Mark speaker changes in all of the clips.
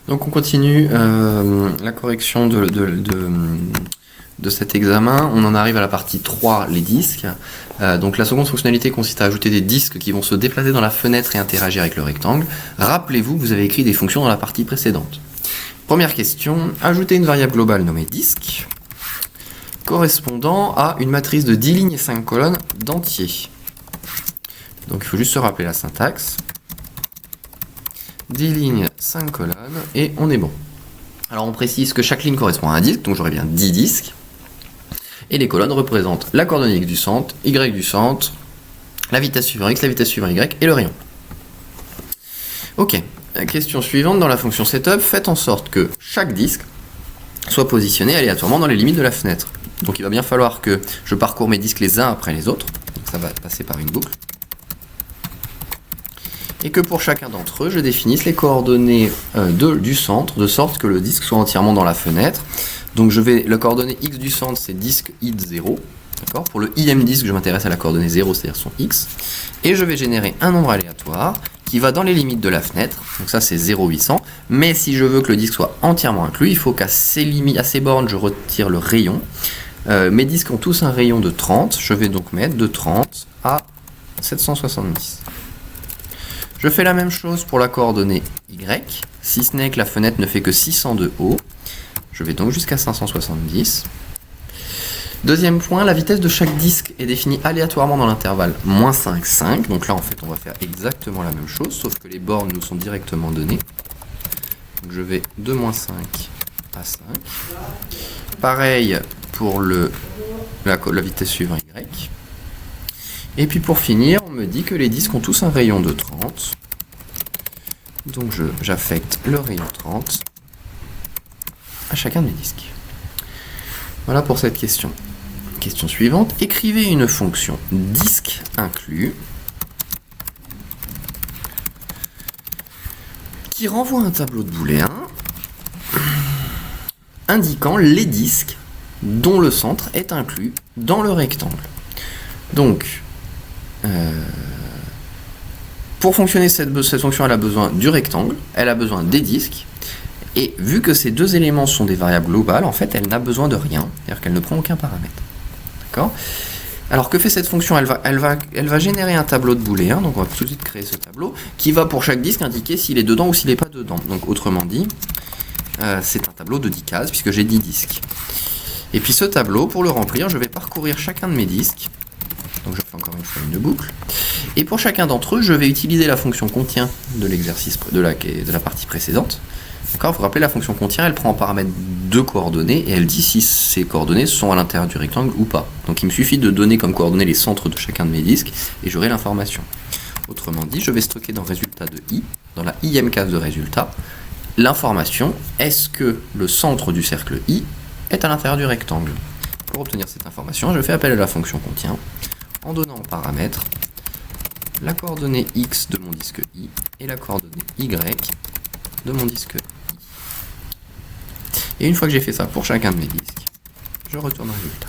Speaker 1: Donc on continue la correction de cet examen. On en arrive à la partie 3, les disques. Donc la seconde fonctionnalité consiste à ajouter des disques qui vont se déplacer dans la fenêtre et interagir avec le rectangle. Rappelez-vous que vous avez écrit des fonctions dans la partie précédente. Première question, ajouter une variable globale nommée disque correspondant à une matrice de 10 lignes et 5 colonnes d'entier. Donc il faut juste se rappeler la syntaxe. 10 lignes, 5 colonnes, et on est bon. Alors on précise que chaque ligne correspond à un disque, donc j'aurai bien 10 disques. Et les colonnes représentent la coordonnée x du centre, y du centre, la vitesse suivant x, la vitesse suivant y et le rayon. Ok, question suivante, dans la fonction setup, faites en sorte que chaque disque soit positionné aléatoirement dans les limites de la fenêtre. Donc il va bien falloir que je parcours mes disques les uns après les autres, donc ça va passer par une boucle. Et que pour chacun d'entre eux, je définisse les coordonnées du centre, de sorte que le disque soit entièrement dans la fenêtre. Donc le coordonnée x du centre, c'est disque id 0. D'accord ? Pour le im disque, je m'intéresse à la coordonnée 0, c'est-à-dire son x. Et je vais générer un nombre aléatoire qui va dans les limites de la fenêtre. Donc ça, c'est 0,800. Mais si je veux que le disque soit entièrement inclus, il faut qu'à ces bornes, je retire le rayon. Mes disques ont tous un rayon de 30. Je vais donc mettre de 30 à 770. Je fais la même chose pour la coordonnée y, si ce n'est que la fenêtre ne fait que 600 de haut. Je vais donc jusqu'à 570. Deuxième point, la vitesse de chaque disque est définie aléatoirement dans l'intervalle -5, 5. Donc là, en fait, on va faire exactement la même chose, sauf que les bornes nous sont directement données. Donc je vais de -5 à 5. Pareil pour la vitesse suivante y. Et puis pour finir, on me dit que les disques ont tous un rayon de 30. Donc j'affecte le rayon 30 à chacun de mes disques. Voilà pour cette question. Question suivante, écrivez une fonction disque inclus qui renvoie un tableau de booléen indiquant les disques dont le centre est inclus dans le rectangle. Donc, pour fonctionner, cette fonction, elle a besoin du rectangle, elle a besoin des disques, et vu que ces deux éléments sont des variables globales, en fait, elle n'a besoin de rien, c'est-à-dire qu'elle ne prend aucun paramètre. D'accord ? Alors, que fait cette fonction ? Elle va générer un tableau de booléen, donc on va tout de suite créer ce tableau, qui va pour chaque disque indiquer s'il est dedans ou s'il n'est pas dedans. Donc, autrement dit, c'est un tableau de 10 cases, puisque j'ai 10 disques. Et puis ce tableau, pour le remplir, je vais parcourir chacun de mes disques. Donc je fais encore une fois une boucle. Et pour chacun d'entre eux, je vais utiliser la fonction contient de l'exercice de la partie précédente. D'accord ? Vous vous rappelez, la fonction contient, elle prend en paramètre deux coordonnées et elle dit si ces coordonnées sont à l'intérieur du rectangle ou pas. Donc il me suffit de donner comme coordonnées les centres de chacun de mes disques et j'aurai l'information. Autrement dit, je vais stocker dans résultat de i, dans la ième case de résultat, l'information est-ce que le centre du cercle i est à l'intérieur du rectangle. Pour obtenir cette information, je fais appel à la fonction contient en donnant en paramètre la coordonnée x de mon disque i et la coordonnée y de mon disque i. Et une fois que j'ai fait ça pour chacun de mes disques, je retourne au résultat.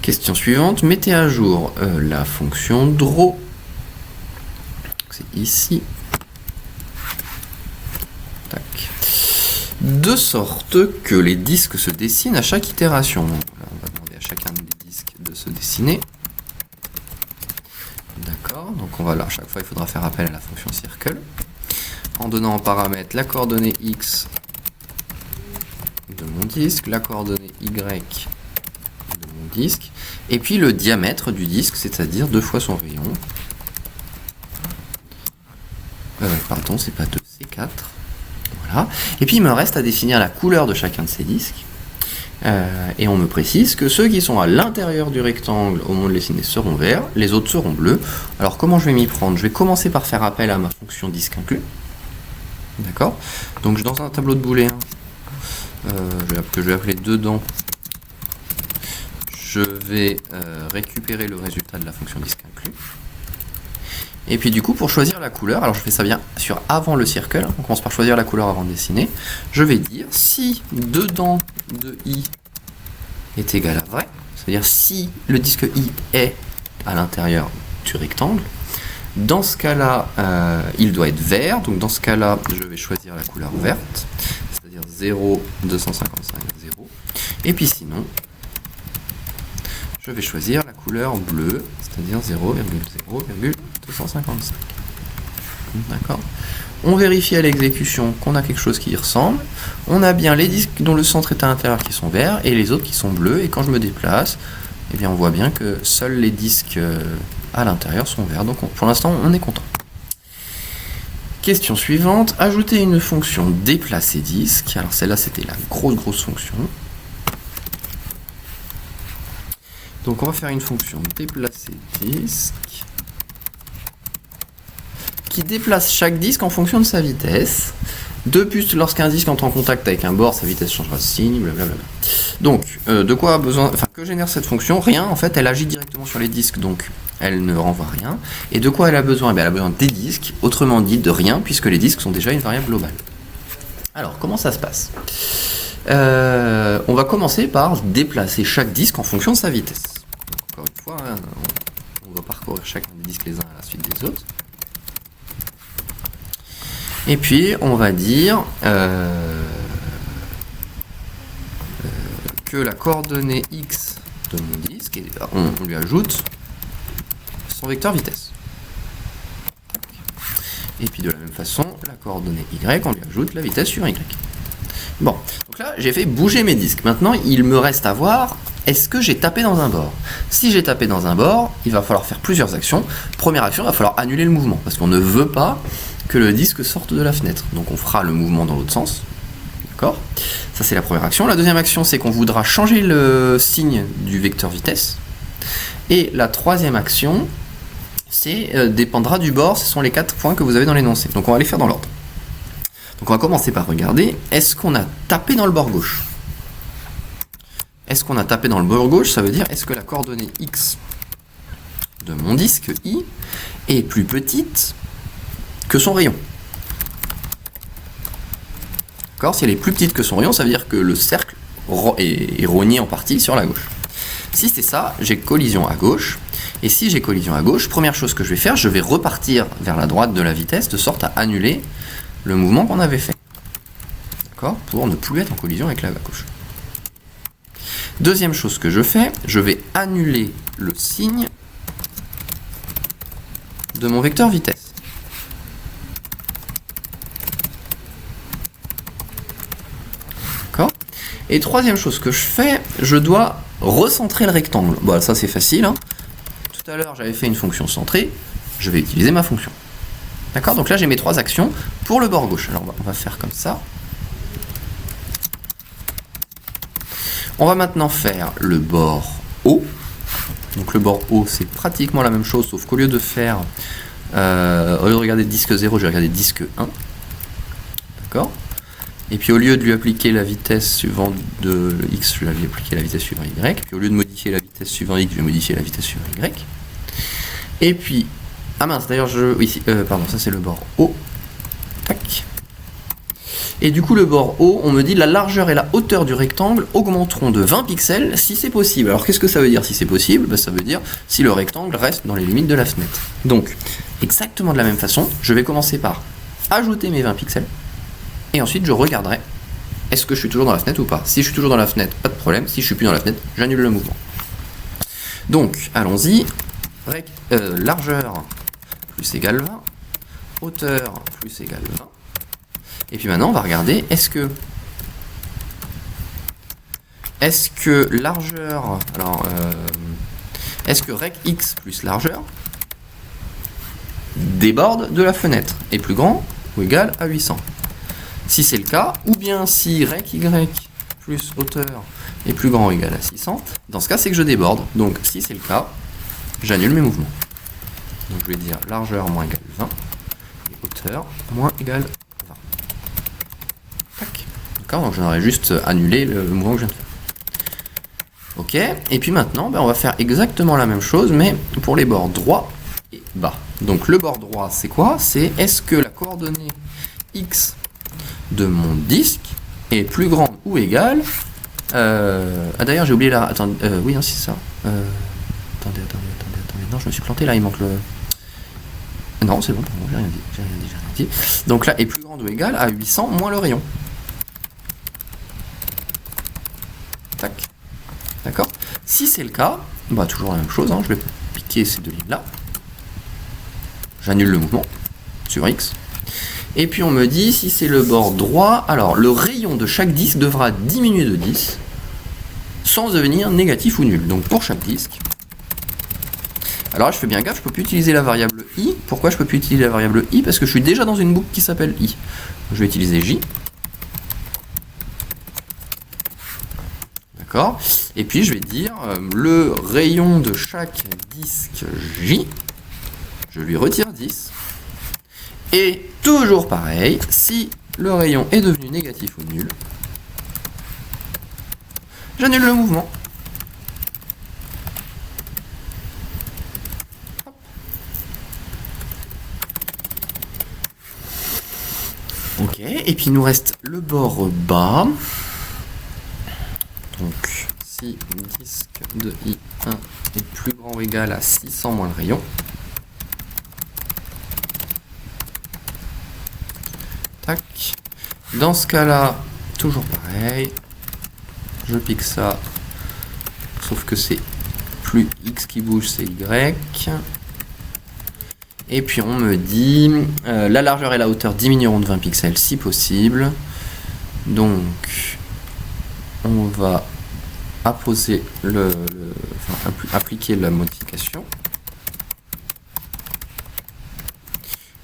Speaker 1: Question suivante, mettez à jour la fonction draw. C'est ici. Tac. De sorte que les disques se dessinent à chaque itération. Donc là, on va demander à chacun des disques de se dessiner. D'accord, donc on va là, à chaque fois il faudra faire appel à la fonction circle. En donnant en paramètre la coordonnée x de mon disque, la coordonnée y de mon disque, et puis le diamètre du disque, c'est-à-dire 2 fois son rayon. Pardon, c'est pas 2, c'est 4. Voilà. Et puis il me reste à définir la couleur de chacun de ces disques. Et on me précise que ceux qui sont à l'intérieur du rectangle au moment de les dessiner seront verts, les autres seront bleus. Alors comment je vais m'y prendre ? Je vais commencer par faire appel à ma fonction disque inclus. D'accord ? Donc dans un tableau de booléen que je vais appeler dedans, je vais récupérer le résultat de la fonction disque inclus. Et puis du coup, pour choisir la couleur, alors je fais ça bien sûr avant le circle, on commence par choisir la couleur avant de dessiner, je vais dire si dedans de i est égal à vrai, c'est-à-dire si le disque i est à l'intérieur du rectangle, Dans ce cas-là, il doit être vert. Donc dans ce cas-là, je vais choisir la couleur verte, c'est-à-dire 0, 255, 0. Et puis sinon, je vais choisir la couleur bleue, c'est-à-dire 0,0,255. D'accord. On vérifie à l'exécution qu'on a quelque chose qui y ressemble. On a bien les disques dont le centre est à l'intérieur qui sont verts et les autres qui sont bleus. Et quand je me déplace, eh bien on voit bien que seuls les disques à l'intérieur sont verts. Donc pour l'instant, on est content. Question suivante. Ajouter une fonction déplacer disque. Alors celle-là, c'était la grosse fonction. Donc on va faire une fonction déplacer disque qui déplace chaque disque en fonction de sa vitesse. De plus, lorsqu'un disque entre en contact avec un bord, sa vitesse changera de signe, blablabla. Donc, de quoi a besoin, que génère cette fonction? Rien, en fait, elle agit directement sur les disques, donc elle ne renvoie rien. Et de quoi elle a besoin? Eh bien, elle a besoin des disques, autrement dit de rien, puisque les disques sont déjà une variable globale. Alors, comment ça se passe? On va commencer par déplacer chaque disque en fonction de sa vitesse. Donc, encore une fois, hein, on va parcourir chacun des disques les uns à la suite des autres. Et puis, on va dire que la coordonnée x de mon disque, et on lui ajoute son vecteur vitesse. Et puis de la même façon, la coordonnée y, on lui ajoute la vitesse sur y. Bon, donc là, j'ai fait bouger mes disques. Maintenant, il me reste à voir, est-ce que j'ai tapé dans un bord? Si j'ai tapé dans un bord, il va falloir faire plusieurs actions. Première action, il va falloir annuler le mouvement, parce qu'on ne veut pas que le disque sorte de la fenêtre. Donc on fera le mouvement dans l'autre sens. D'accord? Ça c'est la première action. La deuxième action, c'est qu'on voudra changer le signe du vecteur vitesse. Et la troisième action, c'est dépendra du bord. Ce sont les 4 points que vous avez dans l'énoncé. Donc on va les faire dans l'ordre. Donc on va commencer par regarder, est-ce qu'on a tapé dans le bord gauche? Est-ce qu'on a tapé dans le bord gauche? Ça veut dire, est-ce que la coordonnée x de mon disque i est plus petite que son rayon? D'accord? Si elle est plus petite que son rayon, ça veut dire que le cercle est rogné en partie sur la gauche. Si c'est ça, j'ai collision à gauche. Et si j'ai collision à gauche, première chose que je vais faire, je vais repartir vers la droite de la vitesse de sorte à annuler le mouvement qu'on avait fait. D'accord? Pour ne plus être en collision avec la gauche. Deuxième chose que je fais, je vais annuler le signe de mon vecteur vitesse. D'accord? Et troisième chose que je fais, je dois recentrer le rectangle. Bon, ça c'est facile, hein. Tout à l'heure j'avais fait une fonction centrée, je vais utiliser ma fonction. D'accord? Donc là j'ai mes 3 actions pour le bord gauche. Alors on va faire comme ça. On va maintenant faire le bord haut. Donc le bord haut c'est pratiquement la même chose, sauf qu'au lieu de faire au lieu de regarder disque 0, je vais regarder disque 1. D'accord? Et puis au lieu de lui appliquer la vitesse suivant de x, je vais lui appliquer la vitesse suivant y. Puis au lieu de modifier la vitesse suivant x, je vais modifier la vitesse suivant y. Et puis, ah mince, d'ailleurs pardon, ça c'est le bord haut. Tac. Et du coup le bord haut, on me dit la largeur et la hauteur du rectangle augmenteront de 20 pixels si c'est possible. Alors qu'est-ce que ça veut dire si c'est possible? Ben, ça veut dire si le rectangle reste dans les limites de la fenêtre. Donc, exactement de la même façon, je vais commencer par ajouter mes 20 pixels. Et ensuite, je regarderai, est-ce que je suis toujours dans la fenêtre ou pas? Si je suis toujours dans la fenêtre, pas de problème. Si je suis plus dans la fenêtre, j'annule le mouvement. Donc, allons-y. Largeur plus égale 20. Hauteur plus égale 20. Et puis maintenant, on va regarder, est-ce que largeur... Alors, est-ce que rec x plus largeur déborde de la fenêtre est plus grand ou égal à 800? Si c'est le cas, ou bien si rec y plus hauteur est plus grand ou égal à 600, dans ce cas c'est que je déborde. Donc si c'est le cas, j'annule mes mouvements. Donc je vais dire largeur moins égale 20 et hauteur moins égale 20. Tac. D'accord, donc j'en aurais juste annulé le mouvement que je viens de faire. Ok, et puis maintenant on va faire exactement la même chose mais pour les bords droit et bas. Donc le bord droit c'est quoi? C'est est-ce que la coordonnée x de mon disque est plus grande ou égale d'ailleurs j'ai oublié la... Attendez, oui, non, c'est ça. Attendez. Non, je me suis planté là, il manque le... Non, c'est bon, j'ai rien dit. Donc là est plus grande ou égale à 800 moins le rayon. Tac. D'accord. Si c'est le cas, bah toujours la même chose, je vais piquer ces deux lignes-là. J'annule le mouvement sur X. Et puis on me dit, si c'est le bord droit, alors le rayon de chaque disque devra diminuer de 10 sans devenir négatif ou nul. Donc pour chaque disque. Alors là, je fais bien gaffe, je peux plus utiliser la variable i. Pourquoi je peux plus utiliser la variable i? Parce que je suis déjà dans une boucle qui s'appelle i. Je vais utiliser j. D'accord. Et puis je vais dire le rayon de chaque disque j, je lui retire 10. Et toujours pareil, si le rayon est devenu négatif ou nul, j'annule le mouvement. Ok, et puis il nous reste le bord bas. Donc, si disque de I1 est plus grand ou égal à 600 moins le rayon, tac. Dans ce cas-là, toujours pareil. Je pique ça, sauf que c'est plus X qui bouge, c'est Y. Et puis on me dit, la largeur et la hauteur diminueront de 20 pixels si possible. Donc, on va appliquer la modification.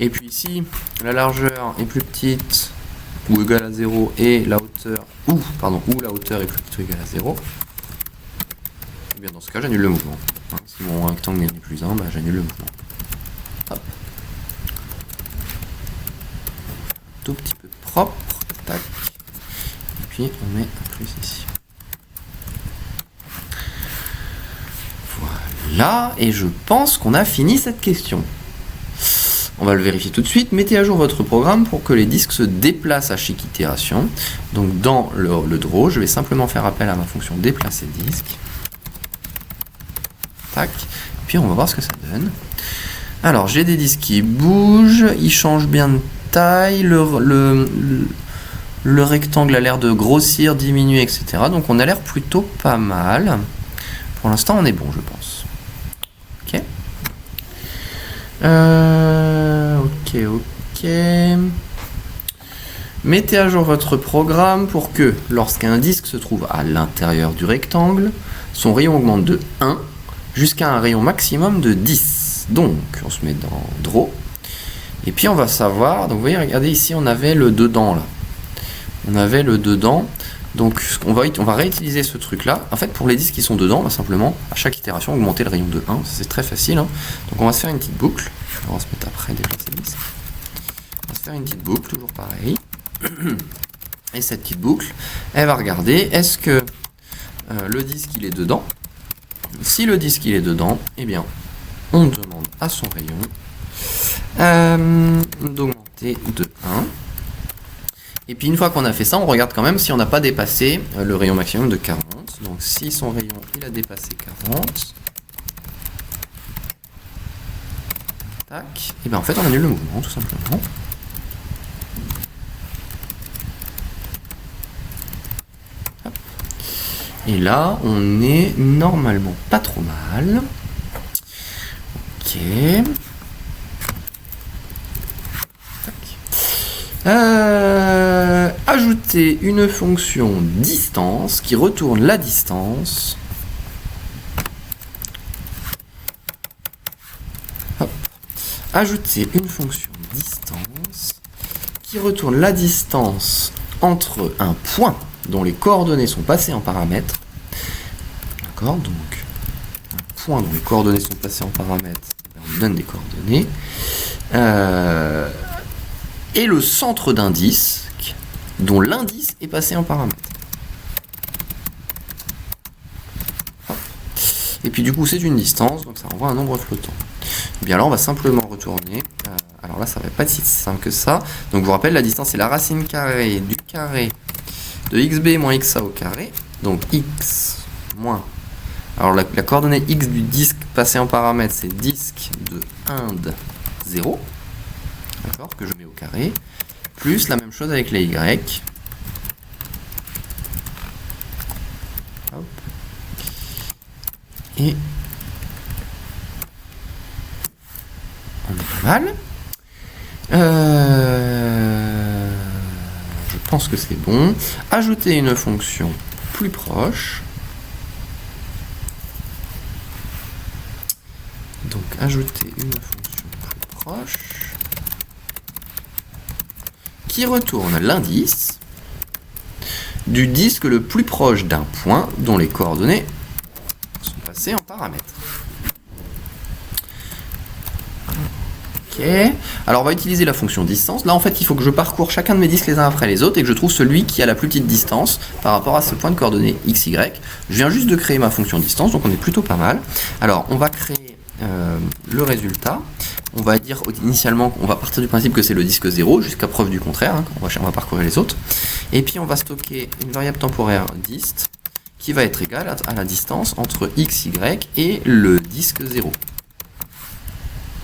Speaker 1: Et puis ici, la largeur est plus petite ou égale à 0 et la hauteur, ou la hauteur est plus petite ou égale à 0. Et bien dans ce cas, j'annule le mouvement. Si mon rectangle n'est plus 1, j'annule le mouvement. Hop. Tout petit peu propre. Tac. Et puis on met un plus ici. Voilà. Et je pense qu'on a fini cette question. On va le vérifier tout de suite. Mettez à jour votre programme pour que les disques se déplacent à chaque itération. Donc dans le draw, je vais simplement faire appel à ma fonction déplacer disque. Tac. Puis on va voir ce que ça donne. Alors j'ai des disques qui bougent, ils changent bien de taille, le rectangle a l'air de grossir, diminuer, etc. Donc on a l'air plutôt pas mal. Pour l'instant on est bon, je pense. Ok. Ok. Mettez à jour votre programme pour que, lorsqu'un disque se trouve à l'intérieur du rectangle, son rayon augmente de 1 jusqu'à un rayon maximum de 10. Donc, on se met dans Draw. Et puis, on va savoir... Donc, vous voyez, regardez ici, on avait le dedans, là. On avait le dedans. Donc, on va réutiliser ce truc-là. En fait, pour les disques qui sont dedans, on va simplement, à chaque itération, augmenter le rayon de 1. C'est très facile. Donc, on va se faire une petite boucle. On va se mettre après déplacer le disque. On va se faire une petite boucle, toujours pareil. Et cette petite boucle, elle va regarder, est-ce que le disque, il est dedans? Si le disque, il est dedans, eh bien, on demande à son rayon d'augmenter de 1. Et puis une fois qu'on a fait ça, on regarde quand même si on n'a pas dépassé le rayon maximum de 40. Donc si son rayon il a dépassé 40, tac, et bien en fait on annule le mouvement tout simplement. Hop. Et là on est normalement pas trop mal. Ok. Ajouter une fonction distance qui retourne la distance. Hop. Ajouter une fonction distance qui retourne la distance entre un point dont les coordonnées sont passées en paramètres. D'accord, donc un point dont les coordonnées sont passées en paramètres, on donne des coordonnées. Et le centre d'un disque dont l'indice est passé en paramètre. Hop. Et puis du coup c'est une distance, donc ça renvoie un nombre flottant. Et bien là on va simplement retourner, alors là ça va pas être si simple que ça, donc je vous rappelle la distance c'est la racine carrée du carré de xb moins xa au carré, donc x moins, alors la coordonnée x du disque passé en paramètre c'est disque de 1 x0, d'accord, que je mets au carré, plus la même chose avec les y. Hop. Et on est pas mal. Je pense que c'est bon. Ajouter une fonction plus proche. Donc ajouter une fonction plus proche qui retourne l'indice du disque le plus proche d'un point dont les coordonnées sont passées en paramètres. Ok. Alors on va utiliser la fonction distance. Là en fait il faut que je parcours chacun de mes disques les uns après les autres et que je trouve celui qui a la plus petite distance par rapport à ce point de coordonnées x, y. Je viens juste de créer ma fonction distance, donc on est plutôt pas mal. Alors on va créer le résultat. On va dire initialement, on va partir du principe que c'est le disque 0 jusqu'à preuve du contraire, hein, on va parcourir les autres. Et puis on va stocker une variable temporaire dist qui va être égale à la distance entre x, y et le disque 0.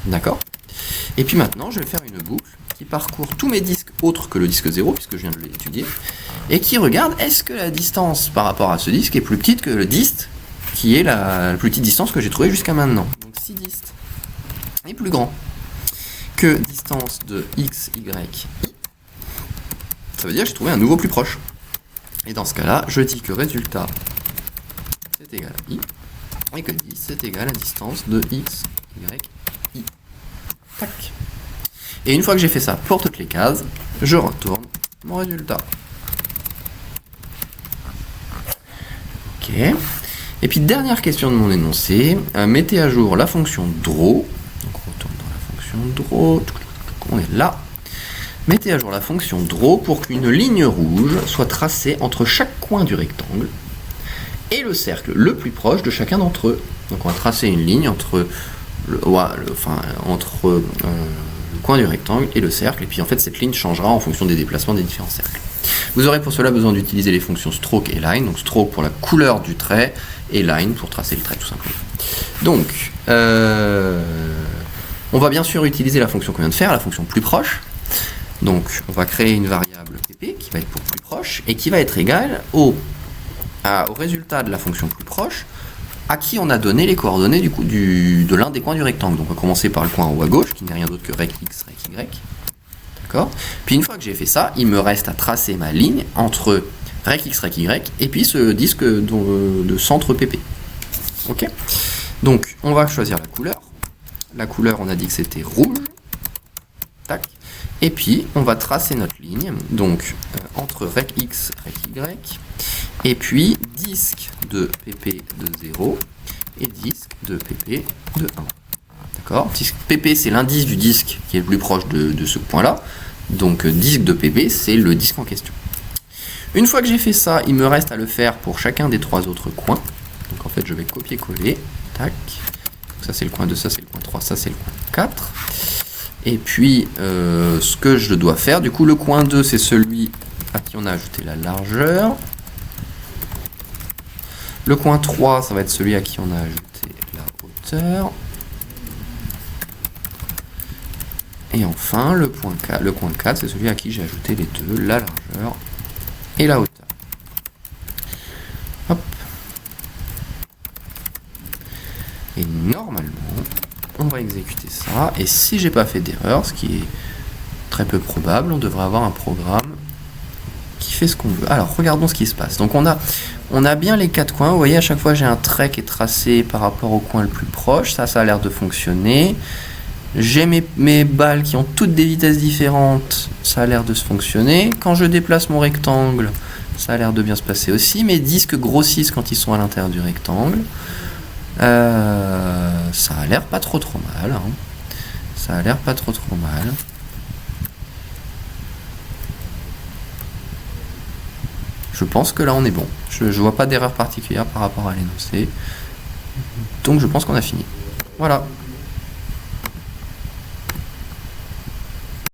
Speaker 1: D'accord ? Et puis maintenant, je vais faire une boucle qui parcourt tous mes disques autres que le disque 0, puisque je viens de l'étudier, et qui regarde est-ce que la distance par rapport à ce disque est plus petite que le dist, qui est la plus petite distance que j'ai trouvée jusqu'à maintenant. Donc si dist est plus grand que distance de x, y, i, ça veut dire que j'ai trouvé un nouveau plus proche. Et dans ce cas-là, je dis que résultat c'est égal à i, et que dist c'est égal à distance de x, y, i. Tac. Et une fois que j'ai fait ça pour toutes les cases, je retourne mon résultat. Ok. Et puis dernière question de mon énoncé, mettez à jour la fonction draw. Donc on retourne dans la fonction draw. On est là. Mettez à jour la fonction draw pour qu'une ligne rouge soit tracée entre chaque coin du rectangle et le cercle le plus proche de chacun d'entre eux. Donc on va tracer une ligne entre le coin du rectangle et le cercle, et puis en fait cette ligne changera en fonction des déplacements des différents cercles. Vous aurez pour cela besoin d'utiliser les fonctions stroke et line, donc stroke pour la couleur du trait et line pour tracer le trait tout simplement. Donc on va bien sûr utiliser la fonction qu'on vient de faire, la fonction plus proche. Donc on va créer une variable pp qui va être pour plus proche et qui va être égale au résultat de la fonction plus proche à qui on a donné les coordonnées de l'un des coins du rectangle. Donc on va commencer par le coin en haut à gauche, qui n'est rien d'autre que rect x, rect y. D'accord ? Puis une fois que j'ai fait ça, il me reste à tracer ma ligne entre rect x, rect y et puis ce disque de centre pp. Ok ? Donc on va choisir la couleur. La couleur, on a dit que c'était rouge. Tac. Et puis on va tracer notre ligne, donc entre rect x, rect y, et puis disque de pp de 0 et disque de pp de 1. D'accord ? pp c'est l'indice du disque qui est le plus proche de ce point-là, donc disque de pp c'est le disque en question. Une fois que j'ai fait ça, il me reste à le faire pour chacun des trois autres coins. Donc en fait je vais copier-coller, tac, ça c'est le coin 2, ça c'est le coin 3, ça c'est le coin 4. Et puis, ce que je dois faire, du coup, le coin 2, c'est celui à qui on a ajouté la largeur. Le coin 3, ça va être celui à qui on a ajouté la hauteur. Et enfin, le coin 4, c'est celui à qui j'ai ajouté les deux, la largeur et la hauteur. Hop. Et normalement, on va exécuter ça, et si j'ai pas fait d'erreur, ce qui est très peu probable, on devrait avoir un programme qui fait ce qu'on veut. Alors regardons ce qui se passe. Donc on a bien les quatre coins, vous voyez à chaque fois j'ai un trait qui est tracé par rapport au coin le plus proche, ça a l'air de fonctionner. J'ai mes balles qui ont toutes des vitesses différentes, ça a l'air de se fonctionner. Quand je déplace mon rectangle, ça a l'air de bien se passer aussi. Mes disques grossissent quand ils sont à l'intérieur du rectangle. Ça a l'air pas trop mal, hein. Ça a l'air pas trop mal. Je pense que là on est bon. Je vois pas d'erreur particulière par rapport à l'énoncé. Donc je pense qu'on a fini. Voilà.